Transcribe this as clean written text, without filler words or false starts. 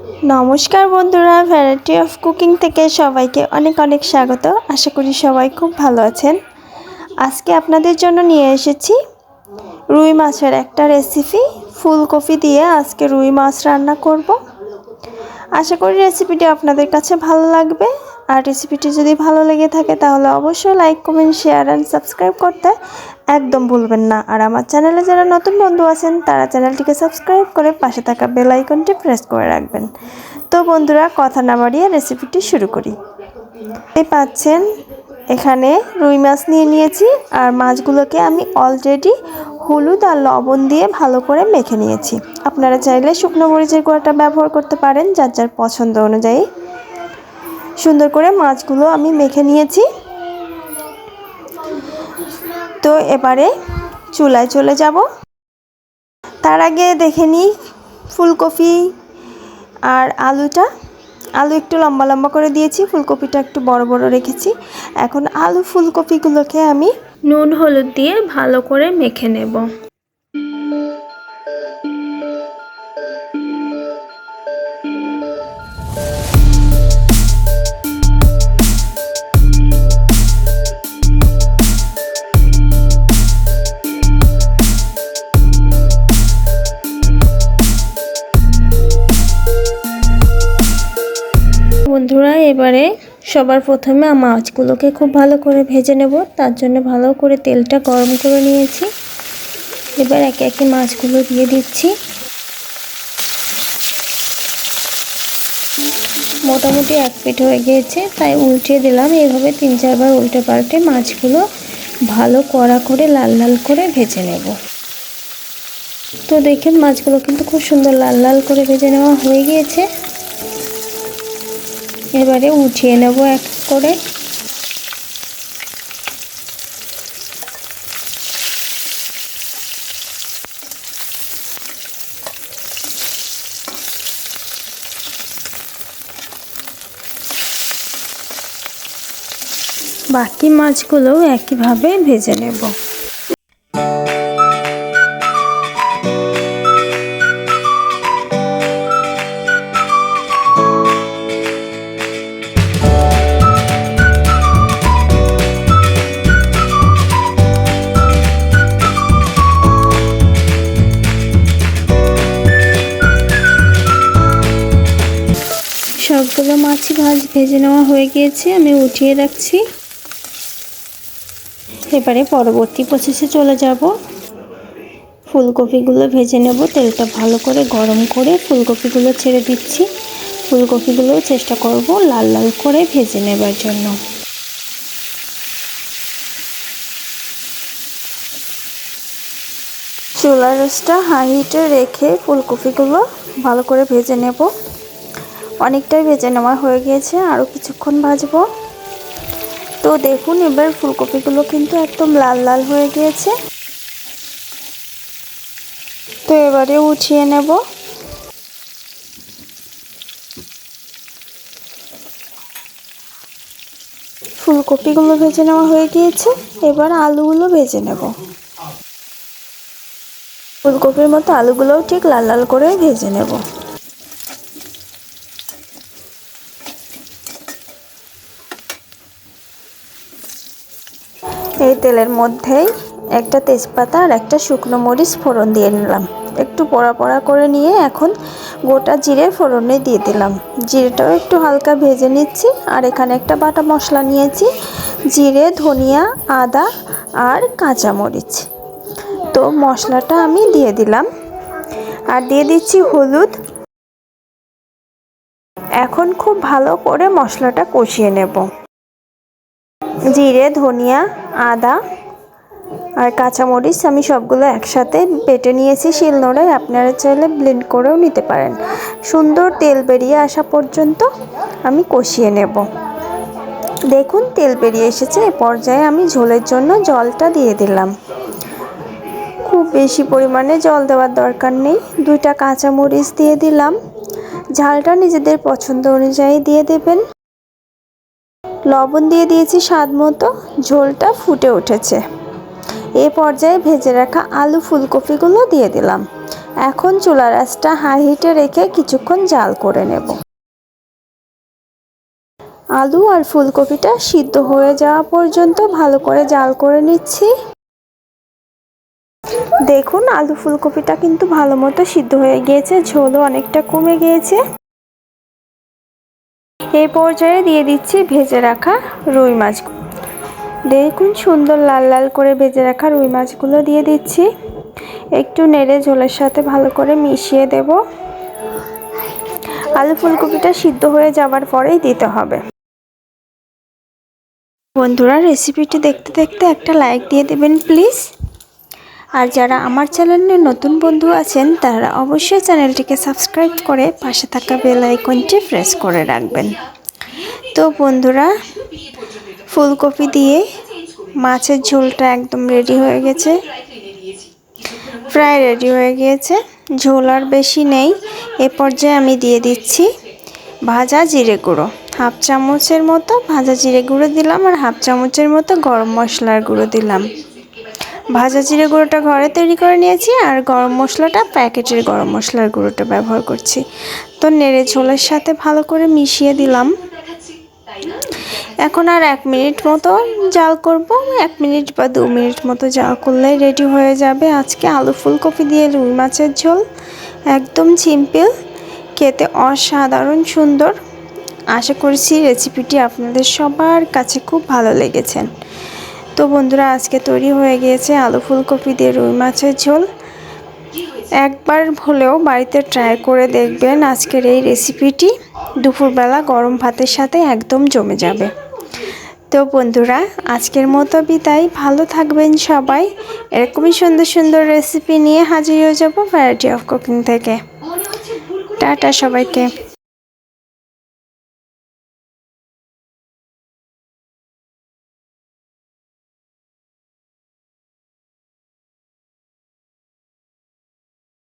নমস্কার বন্ধুরা, variety of cooking থেকে সবাইকে অনেক অনেক স্বাগত। আশা করি সবাই খুব ভালো আছেন। আজকে আপনাদের জন্য নিয়ে এসেছি রুই মাছের একটা রেসিপি। ফুলকপি দিয়ে আজকে রুই মাছ রান্না করব। আশা করি রেসিপিটি আপনাদের কাছে ভালো লাগবে। আর রেসিপিটি যদি ভালো লেগে থাকে তাহলে অবশ্যই like, comment, share and subscribe করতে একদম ভুলবেন না। আর আমার চ্যানেলে যারা নতুন বন্ধু আছেন তারা চ্যানেলটিকে সাবস্ক্রাইব করে পাশে থাকা বেল আইকনটি প্রেস করে রাখবেন। তো বন্ধুরা, কথা না বাড়িয়ে রেসিপিটি শুরু করি। এই পাচ্ছেন এখানে রুই মাছ নিয়ে নিয়েছি, আর মাছগুলোকে আমি অলরেডি হলুদ আর লবণ দিয়ে ভালো করে মেখে নিয়েছি। আপনারা চাইলে শুকনো মরিচের গুঁড়াটা ব্যবহার করতে পারেন, যার যার পছন্দ অনুযায়ী। সুন্দর করে মাছগুলো আমি মেখে নিয়েছি। তো এবারে চুলায় চলে যাব। তার আগে দেখে নিই ফুলকপি আর আলু একটু লম্বা লম্বা করে দিয়েছি, ফুলকপিটা একটু বড় বড় রেখেছি। এখন আলু ফুলকপিগুলোকে আমি নুন হলুদ দিয়ে ভালো করে মেখে নেব। বন্ধুরা, এবারে সবার প্রথমে মাছগুলোকে খুব ভালো করে ভেজে নেব। তার জন্য ভালো করে তেলটা গরম করে নিয়েছি। এবার একে একে মাছগুলো দিয়ে দিচ্ছি। মোটামুটি এক পিঠ হয়ে গিয়েছে, তাই উল্টে দিলাম। এইভাবে 3-4 বার উল্টে পাল্টে মাছগুলো ভালো কড়া করে লাল লাল করে ভেজে নেব। তো দেখেন মাছগুলো কিন্তু খুব সুন্দর লাল লাল করে ভেজে নেওয়া হয়ে গিয়েছে। এবারে উঠিয়ে নেব এক করে। বাকি মাছগুলো একইভাবে ভেজে নেব। সবগুলো মাছই ভেজে নেওয়া হয়ে গিয়েছে, আমি উঠিয়ে রাখছি। এবারে পরবর্তী প্রসেসে চলে যাব। ফুলকপিগুলো ভেজে নেব। তেলটা ভালো করে গরম করে ফুলকপিগুলো ছেড়ে দিচ্ছি। ফুলকপিগুলো চেষ্টা করব লাল লাল করে ভেজে নেবার জন্য। চুলার আঁচটা হাই হিটে রেখে ফুলকপিগুলো ভালো করে ভেজে নেব। অনেকটাই ভেজে নেওয়া হয়ে গিয়েছে, আরও কিছুক্ষণ ভাজবো। তো দেখুন এবার ফুলকপিগুলো কিন্তু একদম লাল লাল হয়ে গিয়েছে। তো এবারে উঠিয়ে নেব। ফুলকপিগুলো ভেজে নেওয়া হয়ে গিয়েছে, এবার আলুগুলো ভেজে নেব। ফুলকপির মতো আলুগুলোও ঠিক লাল লাল করে ভেজে নেব। এই তেলের মধ্যেই একটা তেজপাতা আর একটা শুকনো মরিচ ফোড়ন দিয়ে নিলাম। একটু পোড়া পোড়া করে নিয়ে এখন গোটা জিরে ফোড়নে দিয়ে দিলাম। জিরেটাও একটু হালকা ভেজে নিচ্ছি। আর এখানে একটা বাটা মশলা নিয়েছি, জিরে, ধনিয়া, আদা আর কাঁচামরিচ। তো মশলাটা আমি দিয়ে দিলাম আর দিয়ে দিচ্ছি হলুদ। এখন খুব ভালো করে মশলাটা কষিয়ে নেব। জিরে, ধনিয়া, আদা আর কাঁচামরিচ আমি সবগুলো একসাথে বেটে নিয়েছি শিলনোড়ায়। আপনারা চাইলে ব্লেন্ড করেও নিতে পারেন। সুন্দর তেল বেরিয়ে আসা পর্যন্ত আমি কষিয়ে নেব। দেখুন তেল বেরিয়ে এসেছে। এ পর্যায়ে আমি ঝোলের জন্য জলটা দিয়ে দিলাম। খুব বেশি পরিমাণে জল দেওয়ার দরকার নেই। 2টা কাঁচামরিচ দিয়ে দিলাম। ঝালটা নিজেদের পছন্দ অনুযায়ী দিয়ে দেবেন। লবণ দিয়ে দিয়েছি স্বাদ মতো। ঝোলটা ফুটে উঠেছে। এ পর্যায়ে ভেজে রাখা আলু ফুলকপিগুলো দিয়ে দিলাম। এখন চুলার আঁচটা হাই হিটে রেখে কিছুক্ষণ জাল করে নেব। আলু আর ফুলকপিটা সিদ্ধ হয়ে যাওয়া পর্যন্ত ভালো করে জাল করে নিচ্ছি। দেখুন আলু ফুলকপিটা কিন্তু ভালো মতো সিদ্ধ হয়ে গিয়েছে, ঝোলও অনেকটা কমে গিয়েছে। এই পর্যায়ে দিয়ে দিচ্ছি ভেজে রাখা রুই মাছ। দেখুন সুন্দর লাল লাল করে ভেজে রাখা রুই মাছগুলো দিয়ে দিচ্ছি। একটু নেড়ে ঝোলের সাথে ভালো করে মিশিয়ে দেব। আলু ফুলকপিটা সিদ্ধ হয়ে যাবার পরেই দিতে হবে। বন্ধুরা, রেসিপিটি দেখতে দেখতে একটা লাইক দিয়ে দেবেন প্লিজ। আর যারা আমার চ্যানেলে নতুন বন্ধু আছেন তারা অবশ্যই চ্যানেলটিকে সাবস্ক্রাইব করে পাশে থাকা বেল আইকনটি প্রেস করে রাখবেন। তো বন্ধুরা, ফুলকপি দিয়ে মাছের ঝোলটা একদম রেডি হয়ে গেছে, প্রায় রেডি হয়ে গিয়েছে। ঝোল আর বেশি নেই। এ পর্যায়ে আমি দিয়ে দিচ্ছি ভাজা জিরে গুঁড়ো। হাফ চামচের মতো ভাজা জিরে গুঁড়ো দিলাম আর হাফ চামচের মতো গরম মশলার গুঁড়ো দিলাম। ভাজা জিরে গুঁড়োটা ঘরে তৈরি করে নিয়েছি আর গরম মশলাটা প্যাকেটের গরম মশলার গুঁড়োটা ব্যবহার করছি। তো নেড়ে ঝোলের সাথে ভালো করে মিশিয়ে দিলাম। এখন আর 1 মিনিট মতো জাল করব। 1 মিনিট বা 2 মিনিট মতো জাল করলেই রেডি হয়ে যাবে আজকে আলু ফুলকপি দিয়ে রুই মাছের ঝোল। একদম সিম্পল, খেতে অসাধারণ সুন্দর। আশা করছি রেসিপিটি আপনাদের সবার কাছে খুব ভালো লেগেছে। তো বন্ধুরা, আজকে তৈরি হয়ে গিয়েছে আলু ফুলকপি দিয়ে রুই মাছের ঝোল। একবার হলেও বাড়িতে ট্রাই করে দেখবেন আজকের এই রেসিপিটি। দুপুরবেলা গরম ভাতের সাথে একদম জমে যাবে। তো বন্ধুরা, আজকের মতো বিদায়। ভালো থাকবেন সবাই। এরকমই সুন্দর সুন্দর রেসিপি নিয়ে হাজির হয়ে যাব ভ্যারাইটি অফ কুকিং থেকে। টাটা সবাইকে।